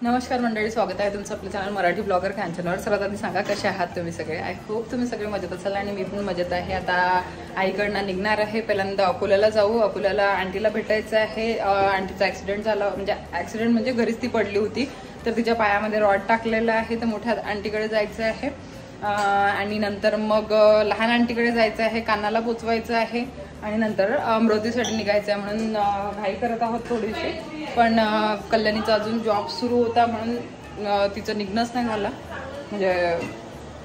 नमस्कार मंडळी, स्वागत आहे तुमचं आपल्या चॅनल मराठी ब्लॉगर कांचनवर. सर्वात आधी सांगा कसे आहात तुम्ही सगळे. आय होप तुम्ही सगळे मजेत असाल आणि मी पण मजेत आहे. आता आईकडनं निघणार आहे. पहिल्यांदा अकोल्याला जाऊ. अकोल्याला आंटीला भेटायचं आहे. आंटीचा ऍक्सिडेंट झाला, म्हणजे घरीच ती पडली होती, तर तिच्या पायामध्ये रॉड टाकलेला आहे. तर मोठ्या आंटीकडे जायचं आहे आणि नंतर मग लहान आंटीकडे जायचं आहे, कानाला पोचवायचं आहे आणि नंतर अमरावतीसाठी निघायचं आहे. म्हणून घाई करत आहोत थोडीशी, पण कल्याणीचा अजून जॉब सुरू होता म्हणून तिचं निघणंच नाही झालं. म्हणजे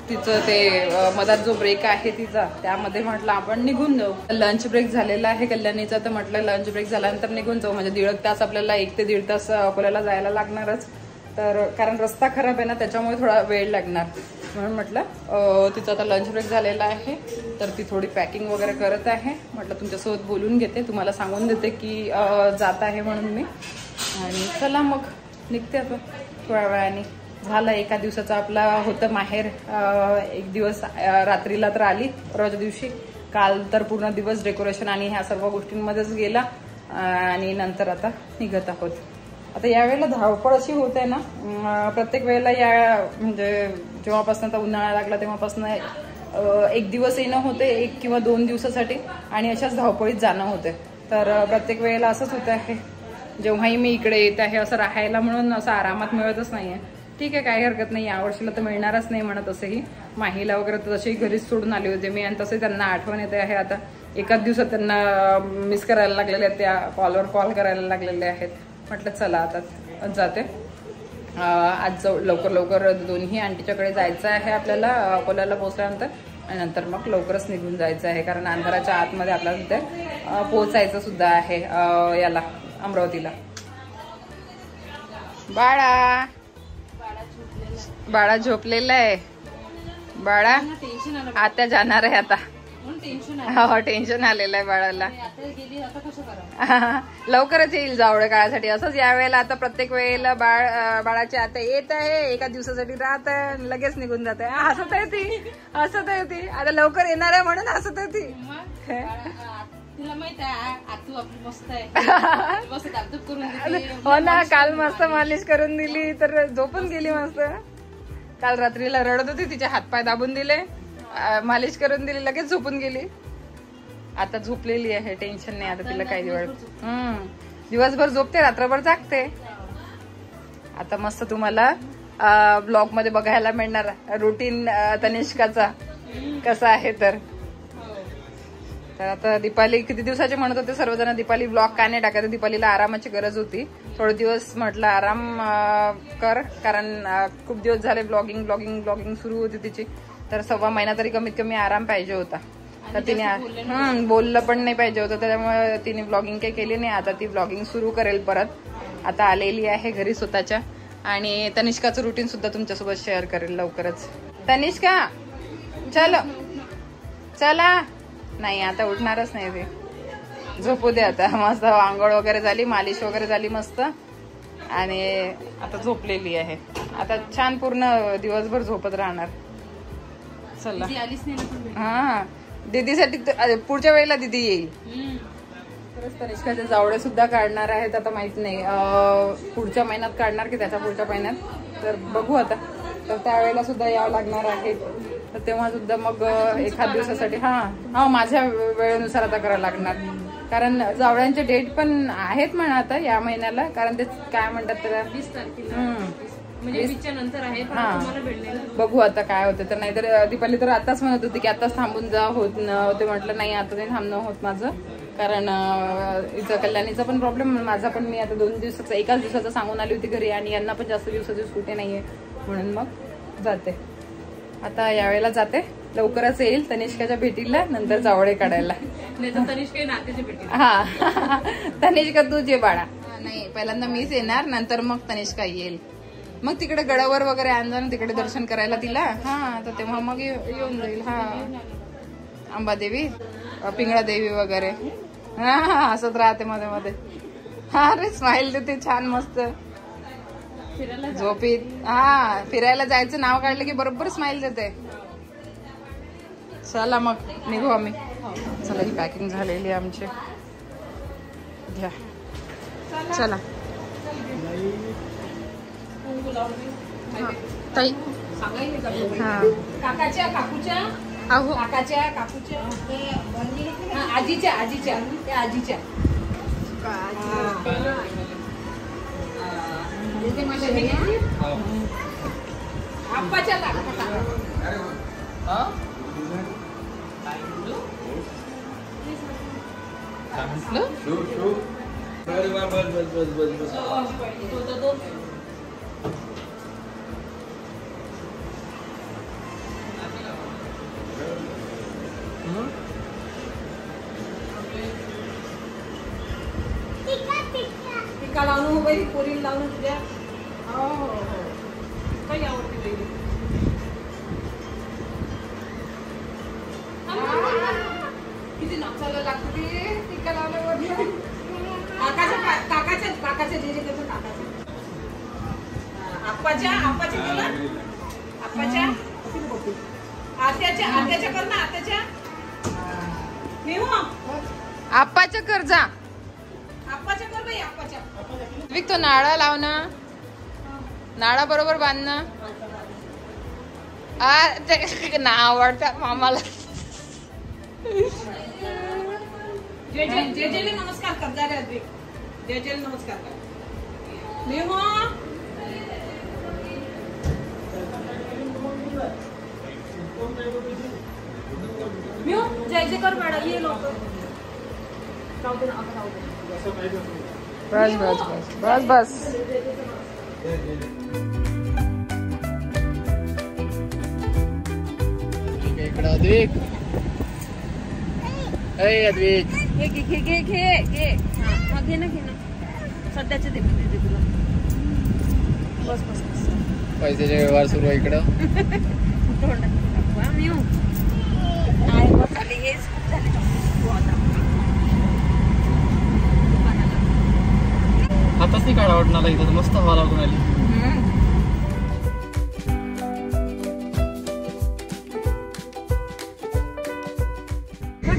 तिचं ते मधात जो ब्रेक आहे तिचा, त्यामध्ये म्हटलं आपण निघून जाऊ. लंच ब्रेक झालेला आहे कल्याणीचा, तर म्हटलं लंच ब्रेक झाल्यानंतर निघून जाऊ. म्हणजे 1.5 तास आपल्याला 1 ते 1.5 तास अकोल्याला जायला लागणारच. तर कारण रस्ता खराब आहे ना, त्याच्यामुळे थोडा वेळ लागणार. म्हणून म्हटलं तिचा आता लंच ब्रेक झालेला आहे, तर ती थोडी पॅकिंग वगैरे करत आहे. म्हटलं तुमच्यासोबत बोलून घेते, तुम्हाला सांगून देते की जात आहे म्हणून मी. आणि चला मग निघते आता थोड्या वेळाने. झालं एका दिवसाचा आपला होतं माहेर. 1 दिवस रात्रीला तर आली परवाच्या दिवशी. काल तर पूर्ण दिवस डेकोरेशन आणि ह्या सर्व गोष्टींमध्येच गेला आणि नंतर आता निघत आहोत. आता यावेळेला धावपळ अशी होत आहे ना, प्रत्येक वेळेला म्हणजे जेव्हापासून आता उन्हाळा लागला तेव्हापासून 1 दिवस येणं होते, 1 किंवा 2 दिवसासाठी, आणि अशाच धावपळीत जाणं होते. तर प्रत्येक वेळेला असंच होत आहे. जेव्हाही मी इकडे येत आहे असं राहायला म्हणून असं आरामात मिळतच नाहीये. ठीक आहे, काही हरकत नाही, यावर्षीला तर मिळणारच नाही म्हणत. असंही माहीला वगैरे तर तशी घरीच सोडून आले होते मी, आणि तसे त्यांना आठवण येते आहे. आता एकाच दिवसात त्यांना मिस करायला लागलेले आहेत, त्या कॉलवर कॉल करायला लागलेले आहेत. म्हटलं चला आता जाते. आज लवकर दोन्ही आंटीच्याकडे जायचं आहे आपल्याला अकोल्याला पोहोचल्यानंतर, आणि नंतर मग लवकरच निघून जायचं आहे. कारण अंधाराच्या आतमध्ये आपल्याला तिथे पोहोचायचं सुद्धा आहे याला अमरावतीला. बाळा झोपलेला आहे. बाळा आता जाणार आहे. आता टेन्शन आलेलं आहे बाळाला. लवकरच येईल जावळ काळासाठी. असंच यावेळेला आता प्रत्येक वेळेला बाळाची आता येत आहे, एका दिवसासाठी राहत आहे, लगेच निघून जात आहे. हसत आहे ती आता लवकर येणार आहे म्हणून हसत आहे ती. हो ना, काल मस्त मालिश करून दिली तर झोपून गेली मस्त. काल रात्रीला रडत होती, तिचे हातपाय दाबून दिले, मालिश करून दिली, लगेच झोपून गेली. आता झोपलेली आहे, टेन्शन नाही आता तिला काही दिवसभर झोपते, रात्रभर जागते. आता मस्त तुम्हाला ब्लॉग मध्ये बघायला मिळणार रुटीन तनिष्काचा कसा आहे. तर आता दीपाली किती दिवसाचे म्हणत होते सर्वजण, दीपाली ब्लॉग का नाही टाकत. दीपालीला आरामाची गरज होती. थोडे दिवस म्हटलं आराम कर, कारण खूप दिवस झाले ब्लॉगिंग सुरू होती तिची. तर 1.25 महिना तरी कमीत कमी आराम पाहिजे होता. तर तिने बोललं पण नाही पाहिजे होतं, त्याच्यामुळे तिने ब्लॉगिंग काही केली नाही. आता ती ब्लॉगिंग सुरू करेल परत. आता आलेली आहे घरी स्वतःच्या, आणि तनिष्काचं रुटीन सुद्धा तुमच्यासोबत शेअर करेल लवकरच. तनिष्का चला. नाही आता उठणारच नाही ते, झोपू दे आता. मस्त आंघोळ वगैरे झाली, मालिश वगैरे झाली मस्त, आणि आता झोपलेली आहे. आता छान पूर्ण दिवसभर झोपत राहणार. चला हा, दीदीसाठी पुढच्या वेळेला दीदी येईल. खरंच तनिष्काचे जावळे सुद्धा काढणार आहेत. आता माहित नाही पुढच्या महिन्यात काढणार की त्याच्या पुढच्या महिन्यात, तर बघू आता. तर त्यावेळेला सुद्धा यावं लागणार आहे. तर तेव्हा सुद्धा मग एखाद दिवसासाठी माझ्या वेळेनुसार आता करायला लागणार. कारण जावळ्यांचे डेट पण आहेत म्हणा आता या महिन्याला, कारण ते काय म्हणतात त्याला 20 तारखेला नंतर आहे. बघू आता काय होतं. तर नाहीतर दीपाली तर आताच म्हणत होती की आताच थांबून जा, होत ते म्हटलं नाही आता नाही थांबणं होत माझं, कारण इथं कल्याणीचा पण प्रॉब्लेम, माझा पण. मी आता 2 दिवसाचा, एकाच दिवसाचा सांगून आली होती घरी, आणि यांना पण जास्त दिवसाची सुट्टी नाहीये, म्हणून मग जाते. आता यावेळेला जाते, लवकरच येईल तनिष्काच्या भेटीला, नंतर जावळे काढायला. तनिष्का तूच ये बाळा. नाही, पहिल्यांदा मीच येणार, नंतर मग तनिष्का येईल. मग तिकडे गडावर वगैरे आणजा ना, तिकडे दर्शन करायला तिला. तर तेव्हा मग येऊन जाईल. अंबादेवी, पिंगळा देवी वगैरे. हसत राहते मध्ये मध्ये. अरे स्माइल देते छान मस्त झोपीत. फिरायला जायचं नाव काढलं की बरोबर स्माइल देते. चला मग निघू आम्ही. चला, ही पॅकिंग झालेली आमची. घ्या चला. ताई काकाच्या काकूच्या अहो काकाच्या काकूच्या आजीच्या आजीच्या त्या आजीच्या आप्पाच्या टीका लावून हो बाई पोरीला लावून तुझ्या हो हो हो काही आवडते बाई किती नक्षाला लागते टीका लावल्यावर काकाच्या काकाच्या जे त्याचं काकाच्या आप्पाच्या आप्पाच्या केला आप्पाच्या आत्याच्या आत्याच्या कर ना आत्याच्या मी हो आप्पाच्या कर्जा आप्पाच्या कर बाई आप्पाच्या तो नाळा लाव ना नाळा बरोबर बांध ना ना आवडतात मामाला जय जय नमस्कार कर जा रे जय जय नमस्कार कर मी हो मी हो जय जय कर मॅडम ये लोक राहू दे ना आता राहू दे बस बस बस बस बस इकडं अद्विक अद्विक घे ना सध्याचे दे तुला बस बस बस पैशाचे व्यवहार सुरू आहे इकडं हातच नाही काढा वाटणार इथं मस्त हवा लागून आली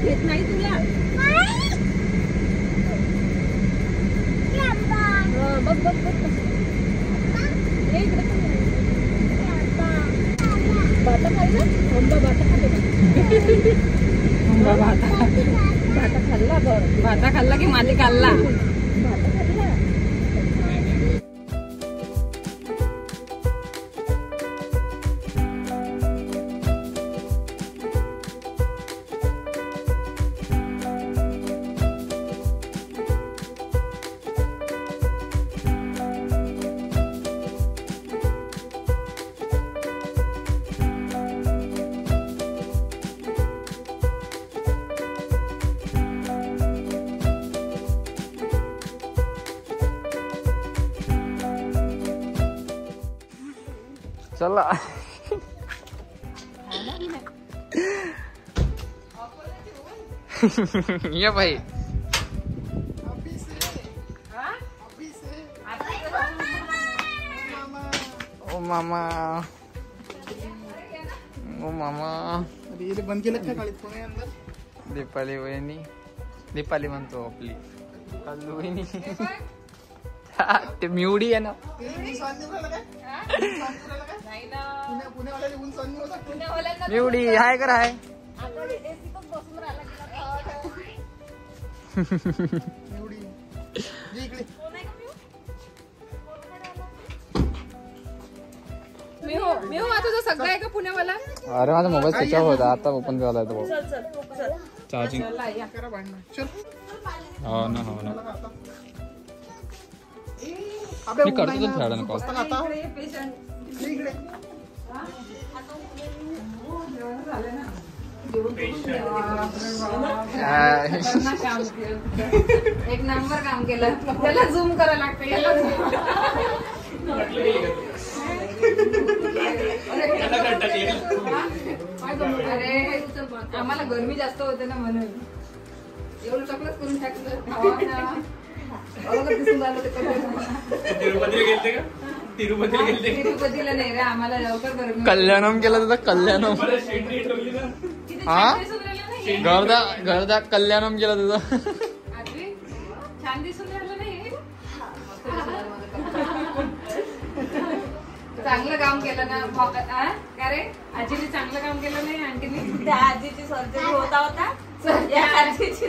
घेत नाही तुला बघ बघ बघ बाता खाल्ला आंबा बाता खाल्ला भाता खाल्ला की माझे खाल्ला भाता खाल्ला चला ये भाई ओ मामा ओ मामा अरे बंद केलं का काळीत कोणी अंदर दीपाली वहिनी दीपाली म्हणतो आपली कल्लू वहिनी ते मिवडी आहे ना मिवडी हाय कर हाय मी हो आता सगळं आहे का पुण्यावाला अरे माझा मोबाईल स्विच ऑफ होता आता ओपन झाला तो चार्जिंग हो ना हो ना मी करतो तो थोडा ना कॉल एक नंबर काम केलं त्याला झूम करायला लागतं अरे आम्हाला गरमी जास्त होते ना म्हणून एवढं सगळंच करून टाकलं तिरुपतीला नाही रे आम्हाला लवकर गरमी कल्याणम केलं तुझं कल्याणम हा घरदा कल्याणम केलं तुझं छान दिसून राहिलं नाही चांगलं काम केलं ना का रे? आजीने चांगलं काम केलं नाही आंटीने? त्या आजीची सर्जरी होता या आजीची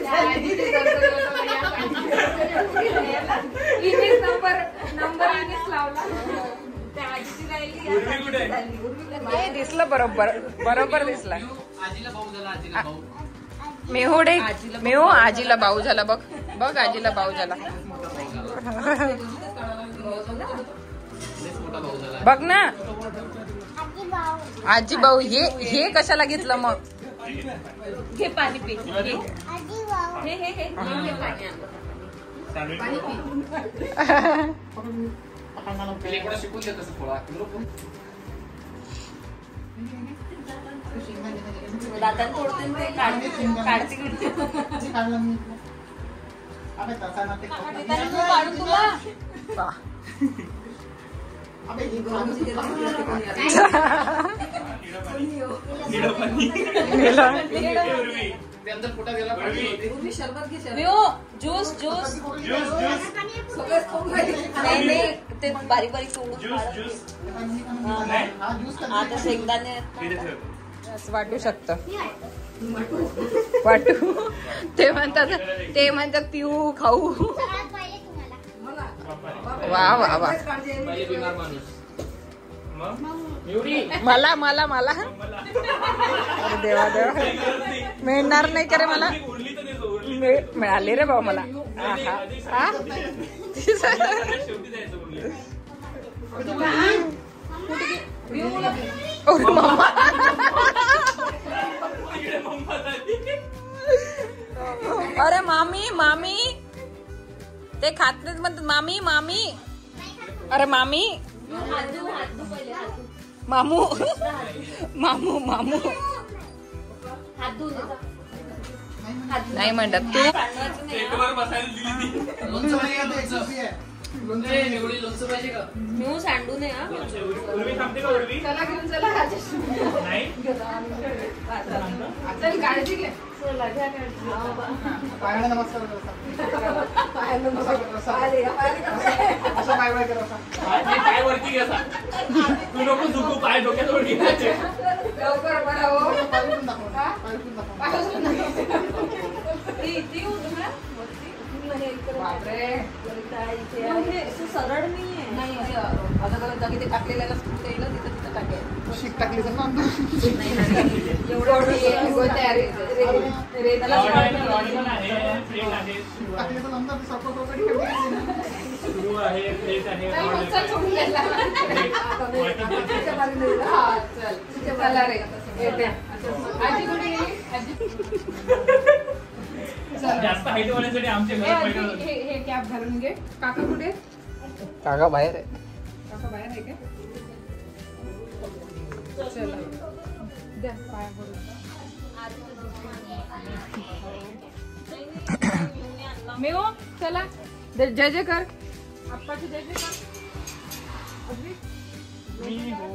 इनेच नंबर इनेच लावला. त्या आजीची राहिली हे दिसलं बरोबर दिसला. आजीला भाऊ झाला, आजीला भाऊ. मेहू आजीला भाऊ झाला. बघ आजीला भाऊ झाला. बघ ना आजी भाऊ. हे कशाला घेतलं मग? घे पाणी पी. हे पाणी शिकून देत असं थोडा. दातान तोडते ते काढते काढून तुला ज्यूस नाही ते बारीक तोडून आता शेंगदाणे वाटू शकतं. ते म्हणतात पिऊ खाऊ. वा मला देवा मिळणार नाही का रे? मला मिळाले रे भाऊ मला. अरे मामी ते खात नाहीत म्हणतात. मामी अरे मामी मामू नाही म्हणतात तू. मी सांडू नये. चला घेऊन चला. चल काळजी घे. पायाला नमस्कार असं पाय बाय करा. पाय वरती घ्या. तू नको दुखू, पाय डोक्यात वरती घ्यायचे. लवकर बरं हो. सरळ नाही जागी ते टाकलेल्या तिथं टाकेल. शीट टाकली तर ना जास्त हाईट वाढण्यासाठी आमच्या घरात हे कॅप घालून घे. काका कुठे? काका बाहेर आहे. काका बाहेर आहे का? चला द्या पाया पडून. मेव चला जय जय कर. आप्पाची जय जय कर.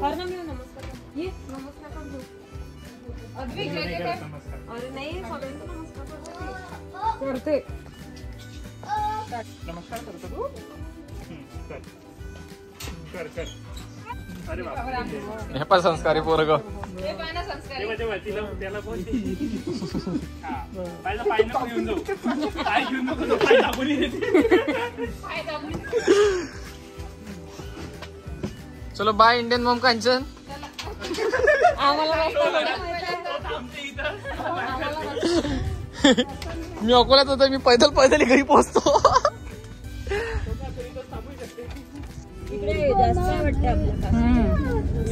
कर ना मेव नमस्कार. ये नमस्कार कर. अद्विक जय जय कर. अरे नाही सगळ्यांना नमस्कार करते. नमस्कार करतो तू. कर. अरे हे पण संस्कारी पोरग. हे पाना संस्कारी. त्याला कोण पाय नको घेऊन जाऊ. पाय घेऊन नको, पाय दाबून येते. चलो बाय इंडियन मॉम कांचन. मी अकोल्यात होतो. मी पैदल घरी पोहोचतो.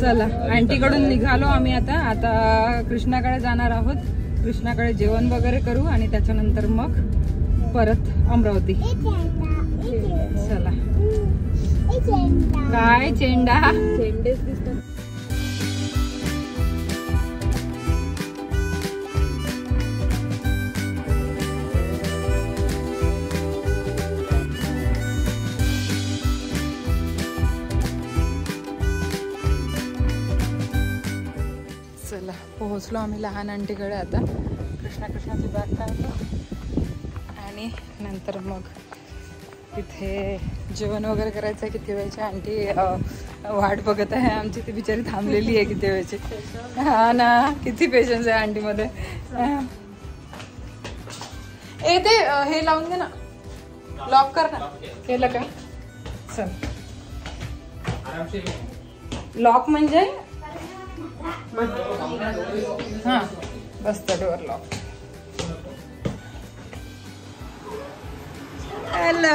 चला आंटीकडून निघालो आम्ही. आता कृष्णाकडे जाणार आहोत. कृष्णाकडे जेवण वगैरे करू आणि त्याच्यानंतर मग परत अमरावती. चला काय चेंडेच दिसतात. चला पोहोचलो आम्ही लहान आंटीकडे. आता कृष्णाची बॅग काढतो आणि नंतर मग तिथे जेवण वगैरे करायचं आहे. किती वेळची आंटी वाट बघत आहे आमची, ती बिचारी थांबलेली आहे किती वेळची. हा ना, किती पेशन्स आहे आंटीमध्ये. ए ते हे लावून दे ना, लॉक कर ना. केलं का? चल, लॉक म्हणजे हा बसतं डोअर लॉक. हॅलो,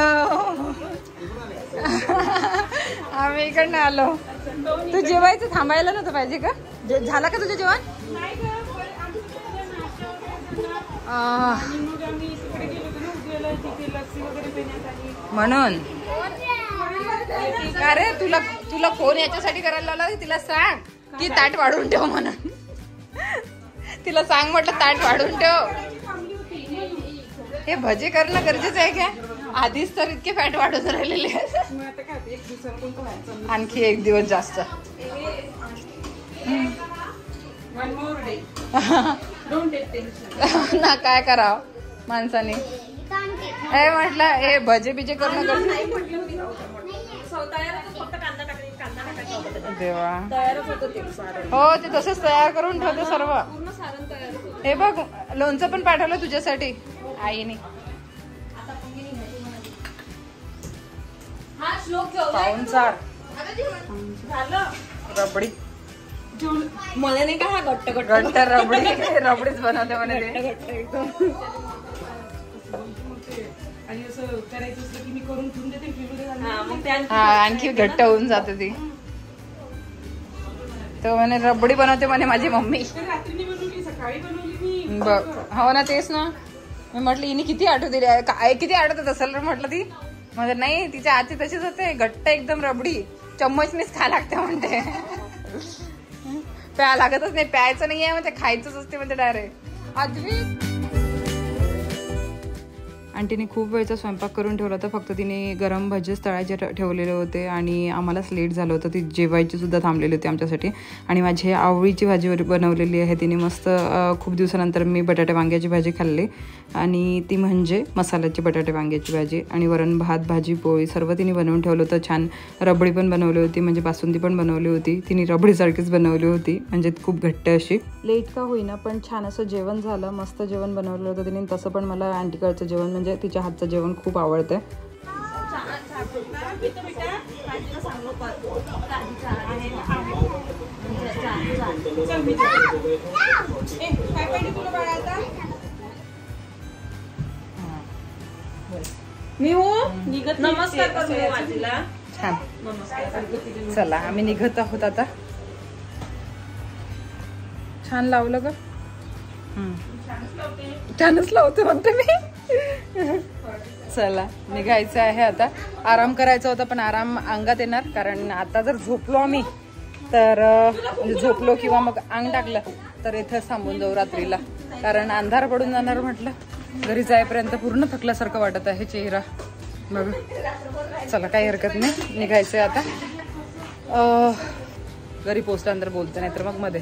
आम्ही इकडनं आलो. तू जेवायचं थांबायला नव्हतं पाहिजे का? झाला का तुझं जेवण? म्हणून अरे तुला फोन याच्यासाठी करायला लावला, तिला सांग की ताट वाढून ठेव म्हणून. तिला सांग म्हटलं ताट वाढून ठेव. हे भजे करणं गरजेचं आहे का? आधीच तर इतके फॅट वाढत राहिलेले. आणखी एक दिवस जास्त ना, काय करावं माणसाने. हे म्हटलं हे भजे बिजे करणं गरजेचं. देवा, हो ते तसंच तयार करून ठेवते सर्व. हे बघ, लोणचं पण पाठवलं तुझ्यासाठी आईने. पाहुणचार, रबडी. मला नाही का हा घट्ट घट्ट रबडीच बनवते म्हणे ते. आणि असं करायचं असलं की मी करून ठेवून देते, फ्रीजमध्ये हा आणखी घट्ट होऊन जाते ती. तो म्हणे रबडी बनवते म्हणे माझी मम्मी. रात्री बनवली, सकाळी बनवली मी. बघ, हो ना, तेच ना. मी म्हटलं हिने किती आठवू दिली, काय किती आठवत असेल म्हटलं ती. म्हणजे नाही, तिच्या आजी तशीच होते, घट्ट एकदम रबडी, चम्मचनीच खा लागते म्हणते. प्या लागतच नाही, प्यायचं नाही आहे म्हणजे खायचंच असते म्हणजे डायरेक्ट. अद्विक आंटीने खूप वेळचा स्वयंपाक करून ठेवला होता, फक्त तिने गरम भजेच तळायचे ठेवलेले होते आणि आम्हालाच लेट झालं होतं. ती जेवायची सुद्धा थांबलेली होती आमच्यासाठी. आणि माझी आवडीची भाजी बनवलेली आहे तिने मस्त. खूप दिवसानंतर मी बटाटे वांग्याची भाजी खाल्ली आणि ती म्हणजे मसाल्याची बटाटे वांग्याची भाजी. आणि वरण भात, भाजी, पोळी सर्व तिने बनवून ठेवलं होतं. छान रबडी पण बनवली होती, म्हणजे बासुंदी पण बनवली होती. तिने रबडीसारखीच बनवली होती, म्हणजे खूप घट्ट अशी. लेट का होईना पण छान असं जेवण झालं. मस्त जेवण बनवलं होतं तिने. तसं पण मला आंटीकडचं जेवण म्हणजे तिच्या हातचं जेवण खूप आवडतं. मी हो नमस्कार करतो आजीला. छान, चला आम्ही निघत आहोत आता. छान लावलं ग. छानच लावते म्हणते मी. चला निघायचं आहे आता. आराम करायचा होता पण आराम अंगात येणार, कारण आता जर झोपलो आम्ही तर झोपलो किंवा मग अंग टाकलं तर इथं थांबून जाऊ रात्रीला, कारण अंधार पडून जाणार. म्हटलं घरी जाईपर्यंत पूर्ण थकल्यासारखं वाटत आहे चेहरा. बघ, चला काही हरकत नाही, निघायचंय आता. घरी पोहोचल्यानंतर बोलते, नाही तर मग मध्ये.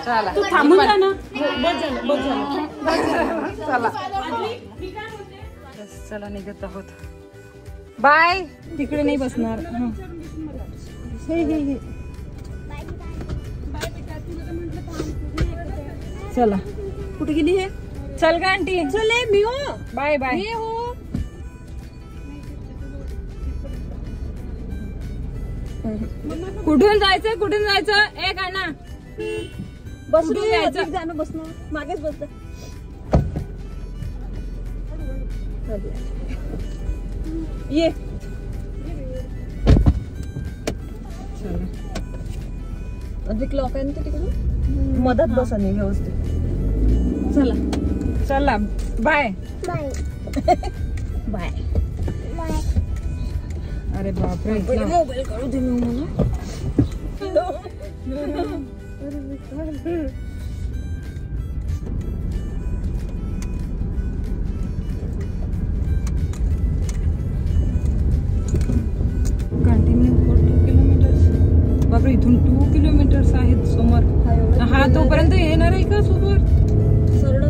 चला थांबून जा ना. बस झालं. चला चला निघत आहोत. बाय. तिकडे नाही बसणार. चला, कुठे गेली हे? चल का आंटी? चले मी हो. Bye bye. मी हो. कुठून जायचं, कुठून जायचं? एक आणा बस कुठून जायचं? जाणं बसणं मागेच बसत. ये. अधिक लोक आहे ना तिकडून, मधात बसा नाही व्यवस्थित. चला चला, बाय बाय. अरे बापरे, मोबाईल काढू दे मला. Continue 2 kilometres. बापरे, इथून 2 किलोमीटर्स आहेत समोर. हा तोपर्यंत येणार आहे का सोबत? सरळ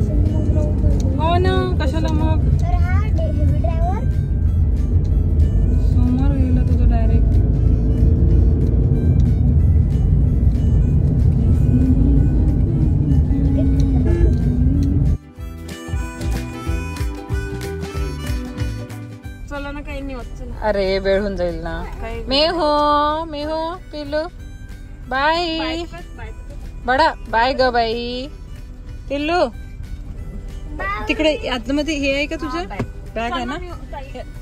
हो ना, कशाला मग. तर हा हेवी ड्रायव्हर अरे वेळ होऊन जाईल ना. मी हो पिल्लू बाय बडा बाय ग बाई. पिल्लू तिकडे आतमध्ये हे आहे का तुझं बॅग आहे ना.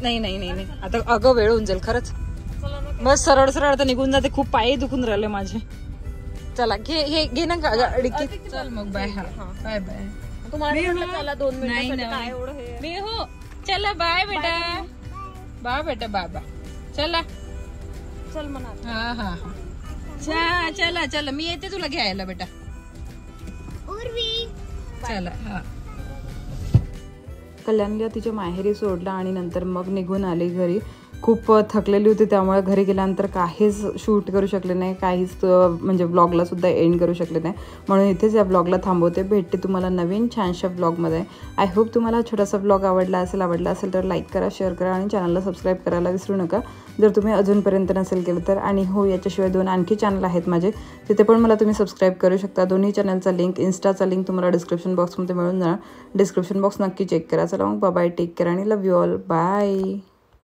नाही नाही नाही नाही आता अगं वेळ होऊन जाईल खरंच. बस सरळ सरळ आता निघून जाते. खूप पाय दुखून राहिले माझे. चला घे ना डिक्की. चल मग बाय. हा बाय बाय. तुम्हाला 2 मिनिट मी हो चला बाय बेटा. बाय बेटा बाबा चला चल म्हणा. हा हा हा चला चला मी येते तुला घ्यायला बेटा. चला हा. कल्याणला तिच्या माहेरी सोडला आणि नंतर मग निघून आली घरी. खूप थकलेली होती त्यामुळे घरी गेल्यानंतर काहीच शूट करू शकले नाही. काहीच म्हणजे ब्लॉगला सुद्धा एंड करू शकले नाही. म्हणून इथेच या ब्लॉगला थांबवते. भेटते तुम्हाला नवीन छानशा ब्लॉगमध्ये. आय होप तुम्हाला छोटासा ब्लॉग आवडला असेल तर लाईक करा, शेअर करा आणि चॅनलला सबस्क्राईब करायला विसरू नका जर तुम्ही अजूनपर्यंत नसेल केलं तर. आणि हो याच्याशिवाय 2 आणखी चॅनल आहेत माझे, तिथे पण मला तुम्ही सबस्क्राईब करू शकता. दोन्ही चॅनलचा लिंक, इन्स्टाचा लिंक तुम्हाला डिस्क्रिप्शन बॉक्समध्ये मिळून जाणार. डिस्क्रिप्शन बॉक्स नक्की चेक करा. चला मग बाय, टेक केअर आणि लव्ह यू ऑल. बाय.